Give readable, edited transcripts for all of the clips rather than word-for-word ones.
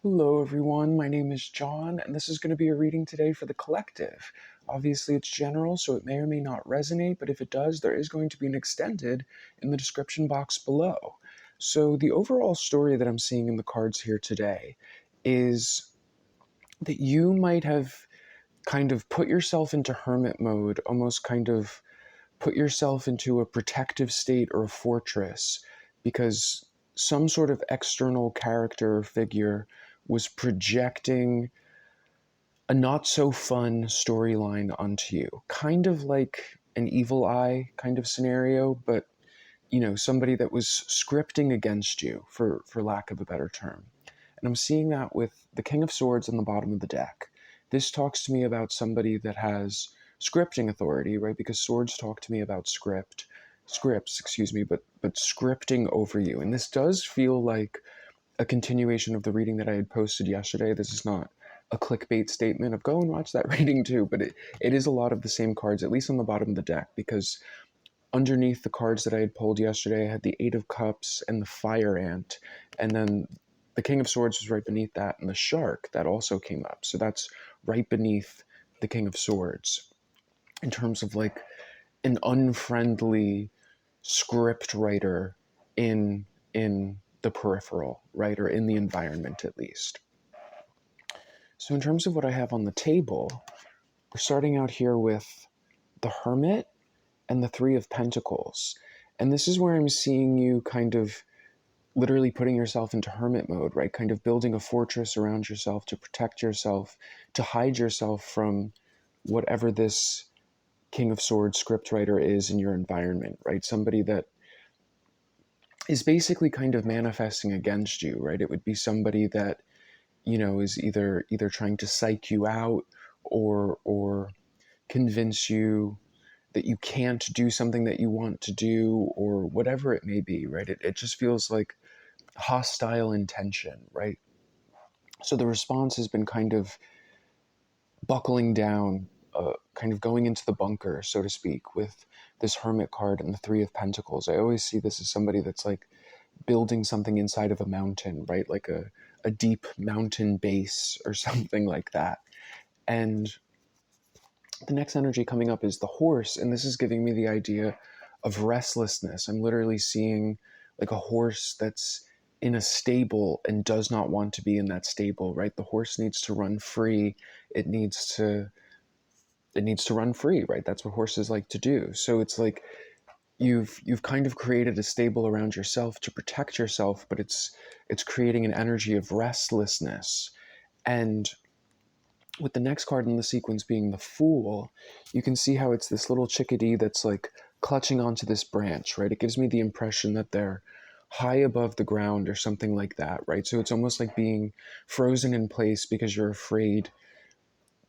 Hello, everyone. My name is John, and this is going to be a reading today for the collective. Obviously, it's general, so it may or may not resonate, but if it does, there is going to be an extended in the description box below. So, the overall story that I'm seeing in the cards here today is that you might have kind of put yourself into hermit mode, almost kind of put yourself into a protective state or a fortress because some sort of external character or figure was projecting a not so fun storyline onto you. Kind of like an evil eye kind of scenario, but somebody that was scripting against you for lack of a better term. And I'm seeing that with the King of Swords on the bottom of the deck. This talks to me about somebody that has scripting authority, right? Because swords talk to me about scripts, excuse me, but scripting over you. And this does feel like a continuation of the reading that I had posted yesterday. This is not a clickbait statement of go and watch that reading too, but it is a lot of the same cards, at least on the bottom of the deck, because underneath the cards that I had pulled yesterday, I had the Eight of Cups and the Fire Ant, and then the King of Swords was right beneath that, and the Shark, that also came up. So that's right beneath the King of Swords in terms of like an unfriendly script writer in the peripheral, right, or in the environment at least. So in terms of what I have on the table, we're starting out here with the Hermit and the Three of Pentacles. And this is where I'm seeing you kind of literally putting yourself into hermit mode, right? Kind of building a fortress around yourself to protect yourself, to hide yourself from whatever this King of Swords scriptwriter is in your environment, right? Somebody that is basically kind of manifesting against you, right? It would be somebody that, is either trying to psych you out or convince you that you can't do something that you want to do or whatever it may be, right? It just feels like hostile intention, right? So the response has been kind of buckling down, kind of going into the bunker, so to speak, with this Hermit card and the Three of Pentacles. I always see this as somebody that's like building something inside of a mountain, right? Like a deep mountain base or something like that. And the next energy coming up is the Horse, and this is giving me the idea of restlessness. I'm literally seeing like a horse that's in a stable and does not want to be in that stable, right? The horse needs to run free. It needs to run free, right? That's what horses like to do. So it's like you've kind of created a stable around yourself to protect yourself, but it's creating an energy of restlessness. And with the next card in the sequence being the Fool, you can see how it's this little chickadee that's like clutching onto this branch, right? It gives me the impression that they're high above the ground or something like that, right? So it's almost like being frozen in place because you're afraid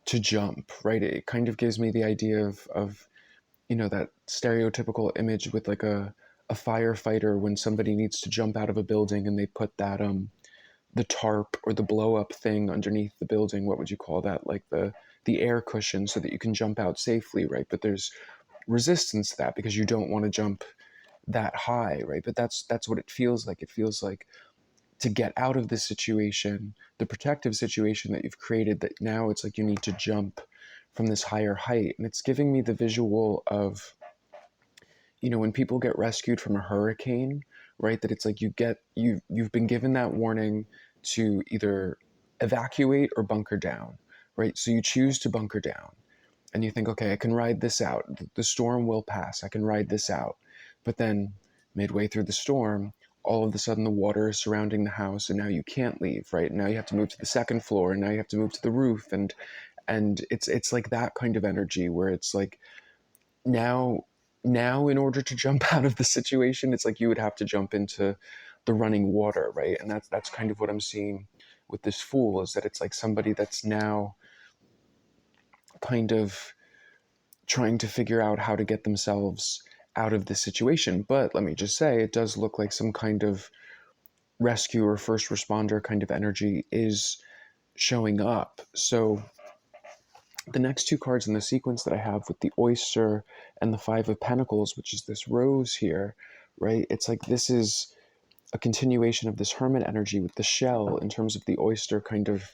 to jump, right? It kind of gives me the idea of that stereotypical image with like a firefighter when somebody needs to jump out of a building and they put that the tarp or the blow up thing underneath the building. What would you call that? Like the air cushion so that you can jump out safely, right? But there's resistance to that because you don't want to jump that high, right? But that's what it feels like. It feels like to get out of this situation, the protective situation that you've created, that now it's like you need to jump from this higher height. And it's giving me the visual of, when people get rescued from a hurricane, right? That it's like you've been given that warning to either evacuate or bunker down, right? So you choose to bunker down and you think, okay, I can ride this out. The storm will pass. I can ride this out. But then midway through the storm, all of a sudden the water is surrounding the house and now you can't leave, right? Now you have to move to the second floor and now you have to move to the roof, and it's like that kind of energy where it's like now in order to jump out of the situation, it's like you would have to jump into the running water, right? And that's kind of what I'm seeing with this Fool, is that it's like somebody that's now kind of trying to figure out how to get themselves out of this situation. But let me just say, it does look like some kind of rescue or first responder kind of energy is showing up. So the next two cards in the sequence that I have with the Oyster and the Five of Pentacles, which is this rose here, right? It's like this is a continuation of this hermit energy with the shell in terms of the oyster kind of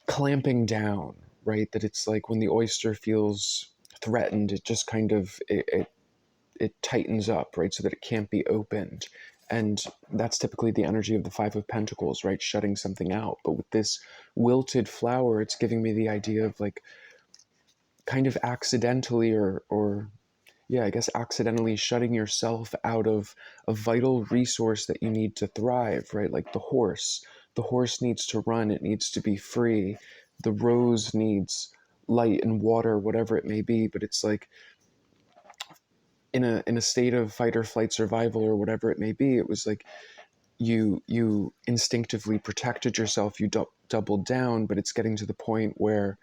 clamping down, right? That it's like when the oyster feels threatened, it just kind of it tightens up, right? So that it can't be opened. And that's typically the energy of the Five of Pentacles, right? Shutting something out. But with this wilted flower, it's giving me the idea of like kind of accidentally or yeah, I guess accidentally shutting yourself out of a vital resource that you need to thrive, right? Like the horse. The horse needs to run, it needs to be free. The rose needs light and water, whatever it may be, but it's like in a state of fight or flight survival or whatever it may be, it was like you instinctively protected yourself, you doubled down, but it's getting to the point where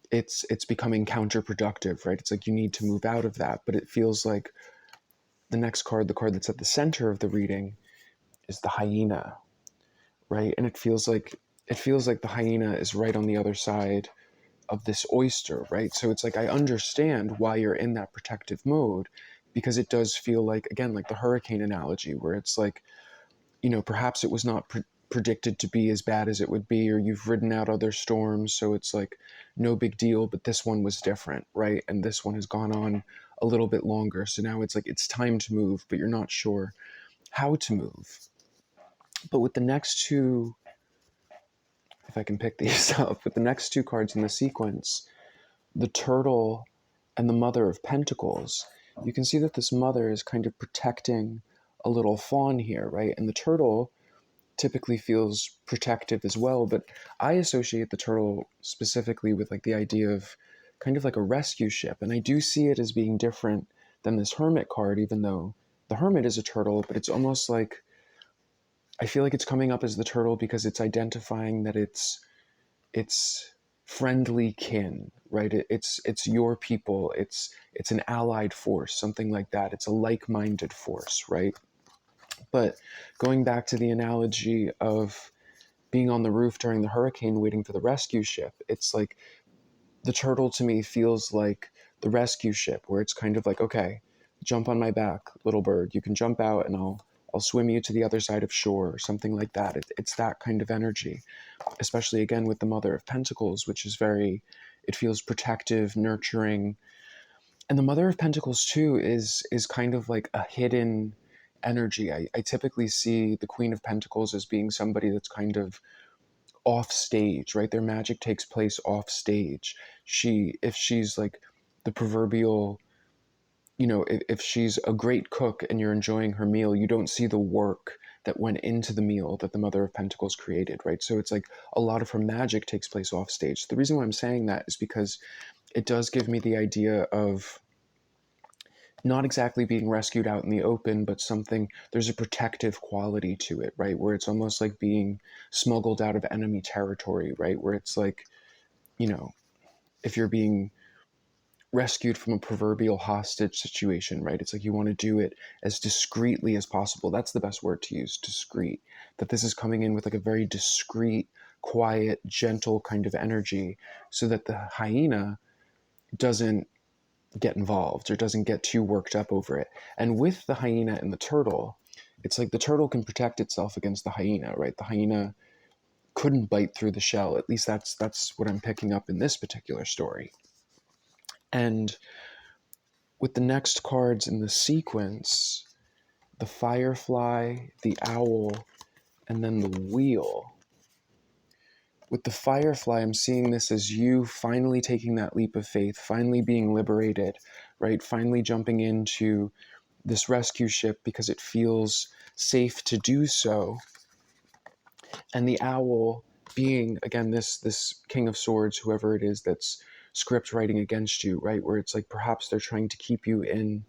it's becoming counterproductive, right? It's like you need to move out of that, but it feels like the next card, the card that's at the center of the reading, is the hyena, right? And it feels like the hyena is right on the other side of this oyster, right? So it's like I understand why you're in that protective mode, because it does feel like, again, like the hurricane analogy, where it's like, perhaps it was not predicted to be as bad as it would be, or you've ridden out other storms, so it's like no big deal, but this one was different, right? And this one has gone on a little bit longer, so now it's like it's time to move, but you're not sure how to move. But with the next two, if I can pick these up, with the next two cards in the sequence, the turtle and the Mother of Pentacles, you can see that this mother is kind of protecting a little fawn here, right? And the turtle typically feels protective as well, but I associate the turtle specifically with like the idea of kind of like a rescue ship. And I do see it as being different than this hermit card, even though the hermit is a turtle, but it's almost like I feel like it's coming up as the turtle because it's identifying that it's friendly kin, right? It's your people. It's an allied force, something like that. It's a like-minded force, right? But going back to the analogy of being on the roof during the hurricane waiting for the rescue ship, it's like the turtle to me feels like the rescue ship, where it's kind of like, okay, jump on my back, little bird. You can jump out and I'll swim you to the other side of shore, or something like that. It's that kind of energy, especially again with the Mother of Pentacles, which is it feels protective, nurturing. And the Mother of Pentacles too is kind of like a hidden energy. I typically see the Queen of Pentacles as being somebody that's kind of off stage, right? Their magic takes place off stage. If she's like the proverbial, if she's a great cook and you're enjoying her meal, you don't see the work that went into the meal that the Mother of Pentacles created, right? So it's like a lot of her magic takes place off stage. The reason why I'm saying that is because it does give me the idea of not exactly being rescued out in the open, but there's a protective quality to it, right? Where it's almost like being smuggled out of enemy territory, right? Where it's like, if you're being rescued from a proverbial hostage situation, right? It's like you want to do it as discreetly as possible. That's the best word to use, discreet. That this is coming in with like a very discreet, quiet, gentle kind of energy, so that the hyena doesn't get involved or doesn't get too worked up over it. And with the hyena and the turtle, it's like the turtle can protect itself against the hyena, right? The hyena couldn't bite through the shell. At least that's what I'm picking up in this particular story. And with the next cards in the sequence, the firefly, the owl, and then the wheel. With the firefly, I'm seeing this as you finally taking that leap of faith, finally being liberated, right? Finally jumping into this rescue ship because it feels safe to do so. And the owl being, again, this King of Swords, whoever it is that's script writing against you, right? Where it's like perhaps they're trying to keep you in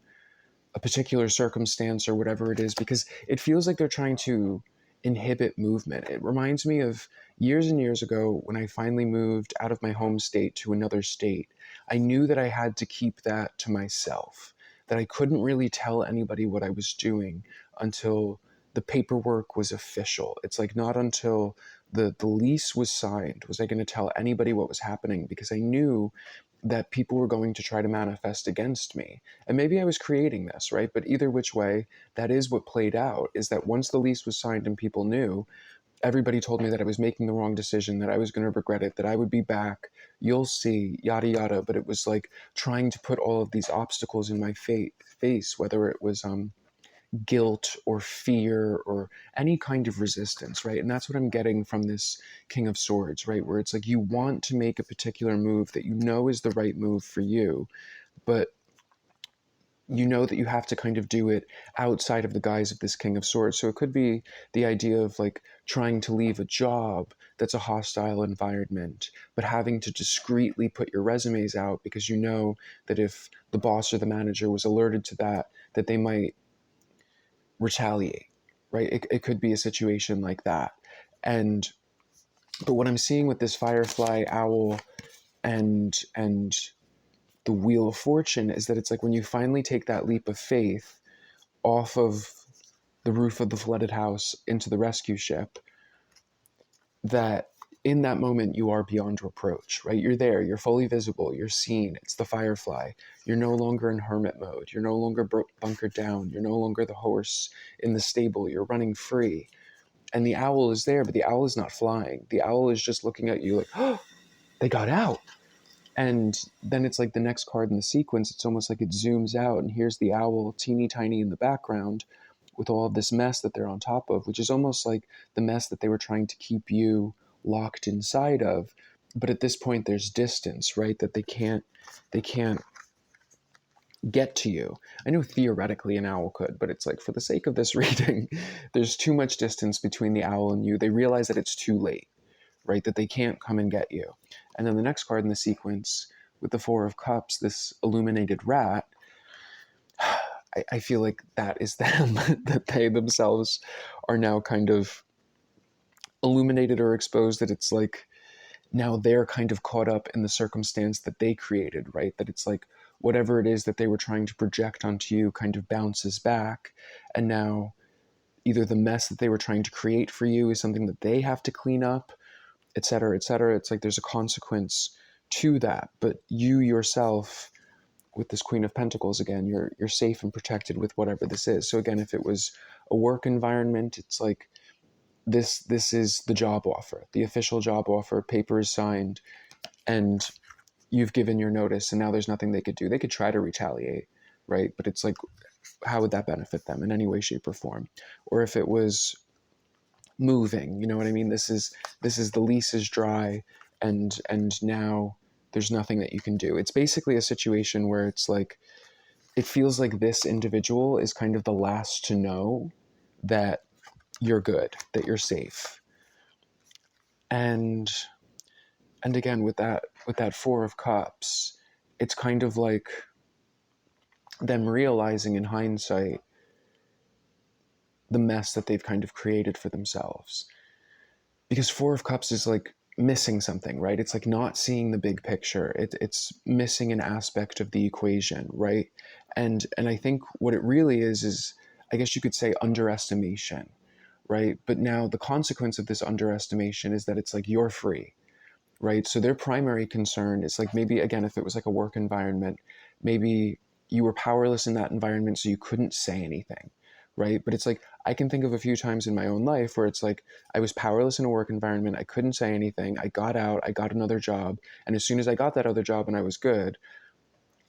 a particular circumstance or whatever it is, because it feels like they're trying to inhibit movement. It reminds me of years and years ago when I finally moved out of my home state to another state. I knew that I had to keep that to myself, that I couldn't really tell anybody what I was doing until the paperwork was official. It's like not until the lease was signed was I going to tell anybody what was happening, because I knew that people were going to try to manifest against me. And maybe I was creating this, right? But either which way, that is what played out, is that once the lease was signed and people knew, everybody told me that I was making the wrong decision, that I was going to regret it, that I would be back, you'll see, yada, yada. But it was like trying to put all of these obstacles in my face, whether it was guilt or fear or any kind of resistance, right? And that's what I'm getting from this King of Swords, right? Where it's like you want to make a particular move that you know is the right move for you, but you know that you have to kind of do it outside of the guise of this King of Swords. So it could be the idea of like trying to leave a job that's a hostile environment, but having to discreetly put your resumes out because you know that if the boss or the manager was alerted to that, that they might retaliate, right? It could be a situation like that. But what I'm seeing with this Firefly Owl and the Wheel of Fortune is that it's like when you finally take that leap of faith off of the roof of the flooded house into the rescue ship, that in that moment you are beyond reproach, right? You're there, you're fully visible, you're seen. It's the Firefly. You're no longer in hermit mode. You're no longer bunkered down. You're no longer the horse in the stable. You're running free. And the owl is there, but the owl is not flying. The owl is just looking at you like, oh, they got out. And then it's like the next card in the sequence, it's almost like it zooms out and here's the owl teeny tiny in the background with all of this mess that they're on top of, which is almost like the mess that they were trying to keep you locked inside of. But at this point there's distance, right? That they can't get to you. I know theoretically an owl could, but it's like for the sake of this reading, there's too much distance between the owl and you. They realize that it's too late, right? That they can't come and get you. And then the next card in the sequence with the Four of Cups, this illuminated rat, I feel like that is them, that they themselves are now kind of illuminated or exposed, that it's like now they're kind of caught up in the circumstance that they created, right? That it's like whatever it is that they were trying to project onto you kind of bounces back. And now either the mess that they were trying to create for you is something that they have to clean up, et cetera, et cetera. It's like there's a consequence to that. But you yourself, with this Queen of Pentacles again, you're safe and protected with whatever this is. So again, if it was a work environment, it's like this is the job offer, the official job offer, paper is signed, and you've given your notice, and now there's nothing they could do. They could try to retaliate, right? But it's like, how would that benefit them in any way, shape, or form? Or if it was moving, you know what I mean? This is the lease is dry, and now there's nothing that you can do. It's basically a situation where it's like it feels like this individual is kind of the last to know that you're good, that you're safe. And again, with that Four of Cups, it's kind of like them realizing in hindsight the mess that they've kind of created for themselves. Because Four of Cups is like missing something, right? It's like not seeing the big picture. It's missing an aspect of the equation, right? And I think what it really is I guess you could say underestimation, right? But now the consequence of this underestimation is that it's like you're free, right? So their primary concern is like maybe, again, if it was like a work environment, maybe you were powerless in that environment so you couldn't say anything, right? But it's like I can think of a few times in my own life where it's like I was powerless in a work environment, I couldn't say anything, I got out, I got another job, and as soon as I got that other job and I was good,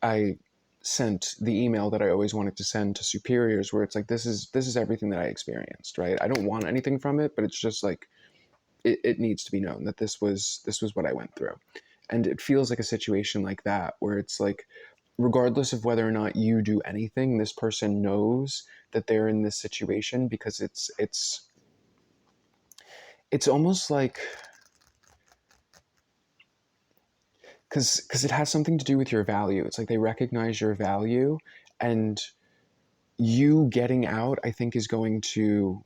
I sent the email that I always wanted to send to superiors, where it's like this is everything that I experienced, right? I don't want anything from it, but it's just like it needs to be known that this was what I went through. And it feels like a situation like that where it's like regardless of whether or not you do anything, this person knows that they're in this situation because it's almost like because it has something to do with your value. It's like they recognize your value, and you getting out, I think, is going to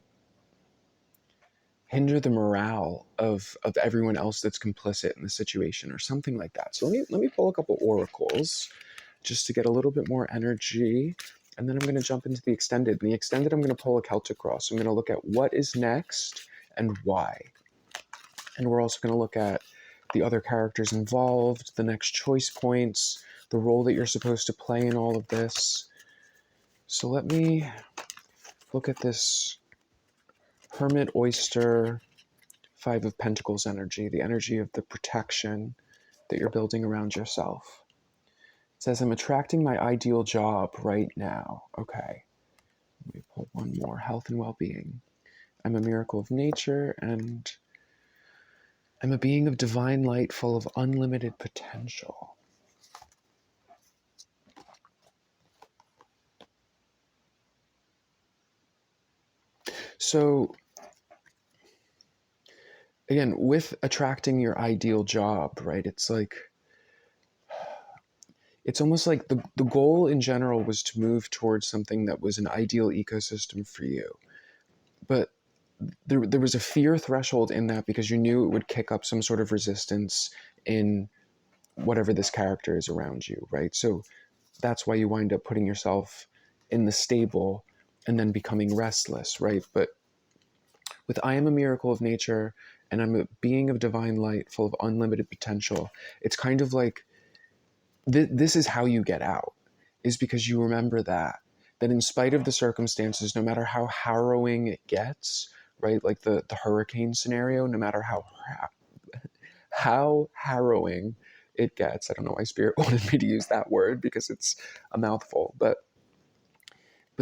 hinder the morale of everyone else that's complicit in the situation or something like that. So let me pull a couple oracles just to get a little bit more energy, and then I'm going to jump into the extended. In the extended, I'm going to pull a Celtic cross. I'm going to look at what is next and why. And we're also going to look at the other characters involved, the next choice points, the role that you're supposed to play in all of this. So let me look at this Hermit Oyster 5 of Pentacles energy, the energy of the protection that you're building around yourself. It says, I'm attracting my ideal job right now. Okay. Let me pull one more. Health and well-being. I'm a miracle of nature, and I'm a being of divine light full of unlimited potential. So, again, with attracting your ideal job, right, it's like, it's almost like the goal in general was to move towards something that was an ideal ecosystem for you. But there was a fear threshold in that because you knew it would kick up some sort of resistance in whatever this character is around you, right? So that's why you wind up putting yourself in the stable and then becoming restless, right? But with I am a miracle of nature and I'm a being of divine light full of unlimited potential, it's kind of like this is how you get out, is because you remember that in spite of the circumstances, no matter how harrowing it gets, right? Like the hurricane scenario, no matter how harrowing it gets. I don't know why Spirit wanted me to use that word because it's a mouthful, but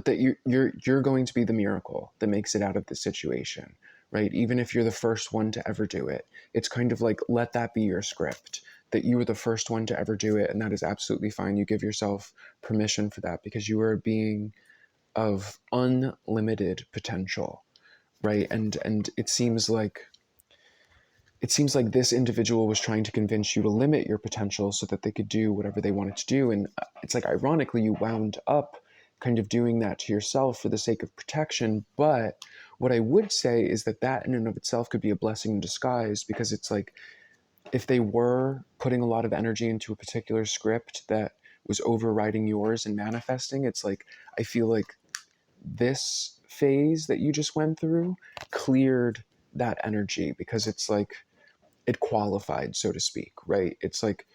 that you're going to be the miracle that makes it out of the situation, right? Even if you're the first one to ever do it, it's kind of like, let that be your script, that you were the first one to ever do it, and that is absolutely fine. You give yourself permission for that because you are a being of unlimited potential, right? And it seems like this individual was trying to convince you to limit your potential so that they could do whatever they wanted to do. And it's like, ironically, you wound up kind of doing that to yourself for the sake of protection. But what I would say is that in and of itself could be a blessing in disguise, because it's like, if they were putting a lot of energy into a particular script that was overriding yours and manifesting, it's like, I feel like this phase that you just went through cleared that energy, because it's like, it qualified, so to speak, right? It's like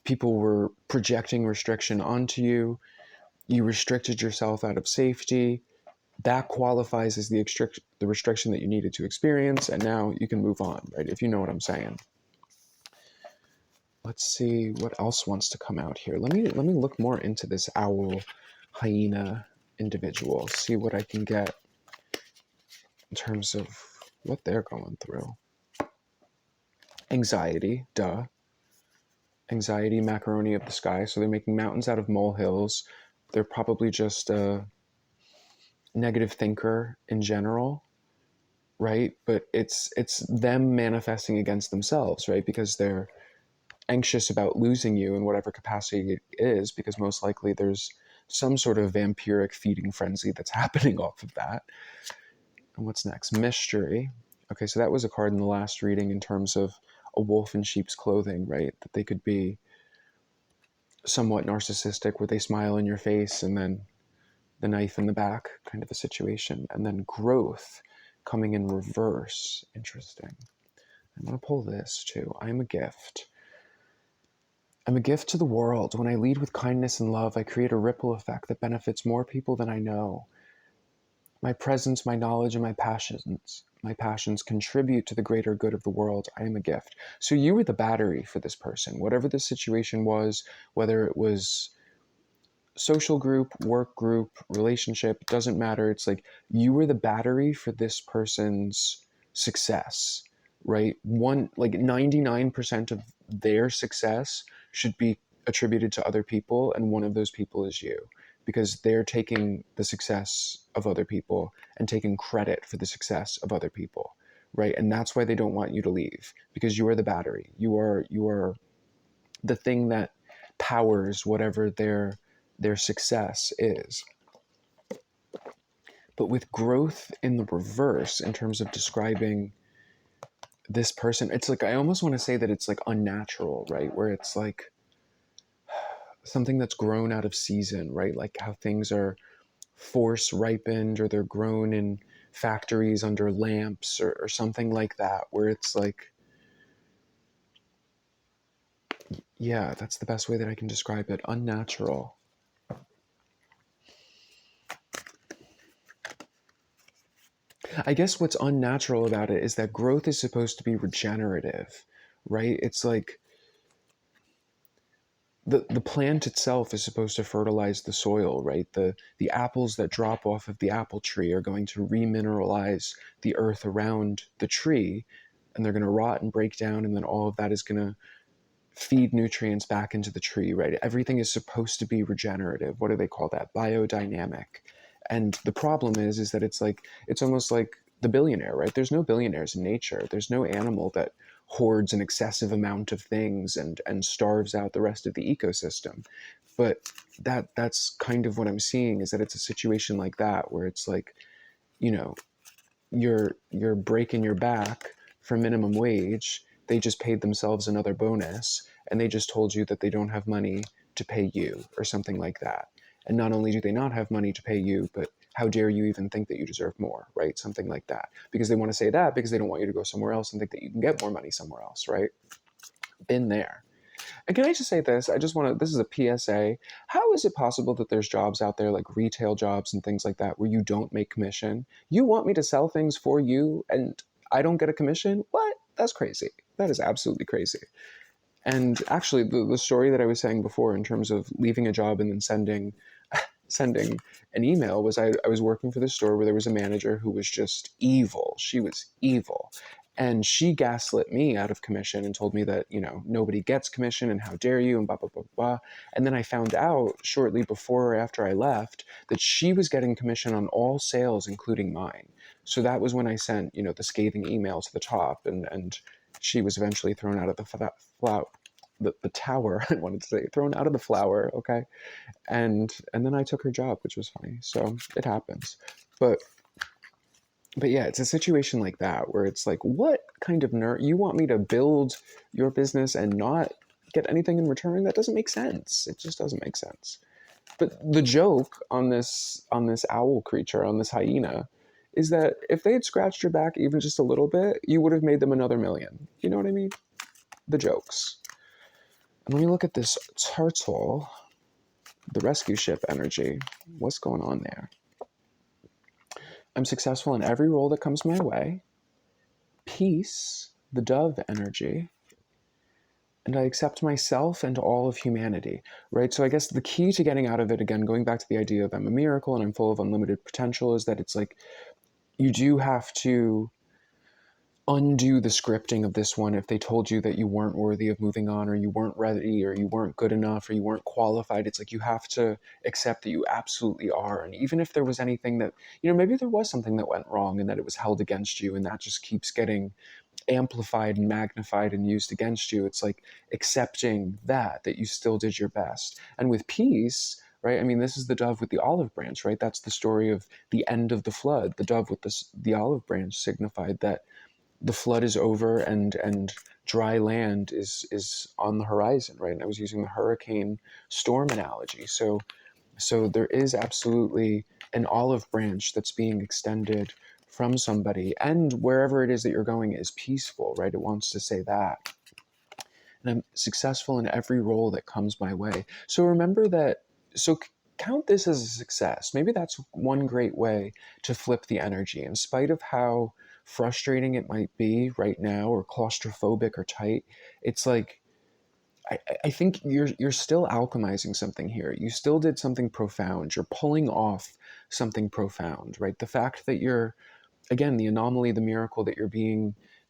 people were projecting restriction onto you. You restricted yourself out of safety. That qualifies as the restriction that you needed to experience, and now you can move on, right? If you know what I'm saying. Let's see what else wants to come out here. Let me look more into this owl hyena individual, see what I can get in terms of what they're going through. Anxiety, duh. Anxiety, macaroni of the sky. So they're making mountains out of molehills. They're probably just a negative thinker in general, right? But it's them manifesting against themselves, right? Because they're anxious about losing you in whatever capacity it is, because most likely there's some sort of vampiric feeding frenzy that's happening off of that. And what's next? Mystery. Okay, so that was a card in the last reading in terms of a wolf in sheep's clothing, right? That they could be somewhat narcissistic, where they smile in your face and then the knife in the back kind of a situation. And then growth coming in reverse. Interesting. I'm going to pull this too. I'm a gift. I'm a gift to the world. When I lead with kindness and love, I create a ripple effect that benefits more people than I know. My presence, my knowledge, and my passions contribute to the greater good of the world. I am a gift. So you were the battery for this person. Whatever the situation was, whether it was social group, work group, relationship, doesn't matter. It's like you were the battery for this person's success, right? 99% of their success should be attributed to other people, and one of those people is you, because they're taking the success of other people and taking credit for the success of other people, right? And that's why they don't want you to leave, because you are the battery. You are the thing that powers whatever their success is. But with growth in the reverse, in terms of describing this person, it's like, I almost want to say that it's like unnatural, right? Where it's like something that's grown out of season, right? Like how things are force ripened, or they're grown in factories under lamps, or something like that, where it's like Yeah, that's the best way that I can describe it. Unnatural. I guess what's unnatural about it is that growth is supposed to be regenerative, right? It's like the plant itself is supposed to fertilize the soil, right? The apples that drop off of the apple tree are going to remineralize the earth around the tree, and they're going to rot and break down, and then all of that is going to feed nutrients back into the tree, right? Everything is supposed to be regenerative. What do they call that? Biodynamic. And the problem is that it's like, it's almost like the billionaire, right? There's no billionaires in nature. There's no animal that hoards an excessive amount of things and starves out the rest of the ecosystem. But that's kind of what I'm seeing, is that it's a situation like that where it's like, you know, you're breaking your back for minimum wage. They just paid themselves another bonus, and they just told you that they don't have money to pay you or something like that. And not only do they not have money to pay you, but how dare you even think that you deserve more, right? Something like that. Because they want to say that because they don't want you to go somewhere else and think that you can get more money somewhere else, right? Been there. And can I just say this? I just want to, this is a PSA. How is it possible that there's jobs out there like retail jobs and things like that where you don't make commission? You want me to sell things for you and I don't get a commission? What? That's crazy. That is absolutely crazy. And actually, the story that I was saying before in terms of leaving a job and then sending an email was I was working for this store where there was a manager who was just evil. She was evil. And she gaslit me out of commission and told me that, nobody gets commission and how dare you and blah, blah, blah, blah. And then I found out shortly before or after I left that she was getting commission on all sales, including mine. So that was when I sent, the scathing email to the top, and she was eventually thrown out of the tower. I wanted to say thrown out of the flower. Okay. And then I took her job, which was funny. So it happens. But yeah, it's a situation like that where it's like, what kind of nerd, you want me to build your business and not get anything in return? That doesn't make sense. It just doesn't make sense. But the joke on this owl creature, on this hyena, is that if they had scratched your back even just a little bit, you would have made them another million. You know what I mean? The jokes. And let me look at this turtle, the rescue ship energy. What's going on there? I'm successful in every role that comes my way. Peace, the dove energy. And I accept myself and all of humanity, right? So I guess the key to getting out of it, again, going back to the idea of I'm a miracle and I'm full of unlimited potential, is that it's like you do have to undo the scripting of this one if they told you that you weren't worthy of moving on, or you weren't ready, or you weren't good enough, or you weren't qualified. It's like you have to accept that you absolutely are. And even if there was anything that, maybe there was something that went wrong and that it was held against you and that just keeps getting amplified and magnified and used against you, it's like accepting that you still did your best. And with peace, right? I mean, this is the dove with the olive branch, right? That's the story of the end of the flood. The dove with the olive branch signified that the flood is over and dry land is on the horizon, right? And I was using the hurricane storm analogy. So there is absolutely an olive branch that's being extended from somebody, and wherever it is that you're going is peaceful, right? It wants to say that. And I'm successful in every role that comes my way. So remember that, so count this as a success. Maybe that's one great way to flip the energy. In spite of how frustrating it might be right now, or claustrophobic or tight, it's like, I think you're still alchemizing something here. You still did something profound. You're pulling off something profound, right? The fact that you're, again, the anomaly, the miracle that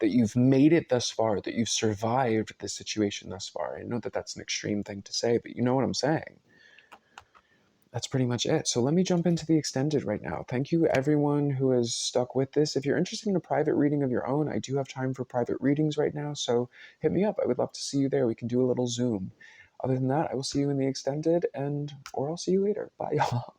you've made it thus far, that you've survived this situation thus far. I know that that's an extreme thing to say, but you know what I'm saying. That's pretty much it. So let me jump into the extended right now. Thank you everyone who has stuck with this. If you're interested in a private reading of your own, I do have time for private readings right now, so hit me up. I would love to see you there. We can do a little Zoom. Other than that, I will see you in the extended, or I'll see you later. Bye, y'all.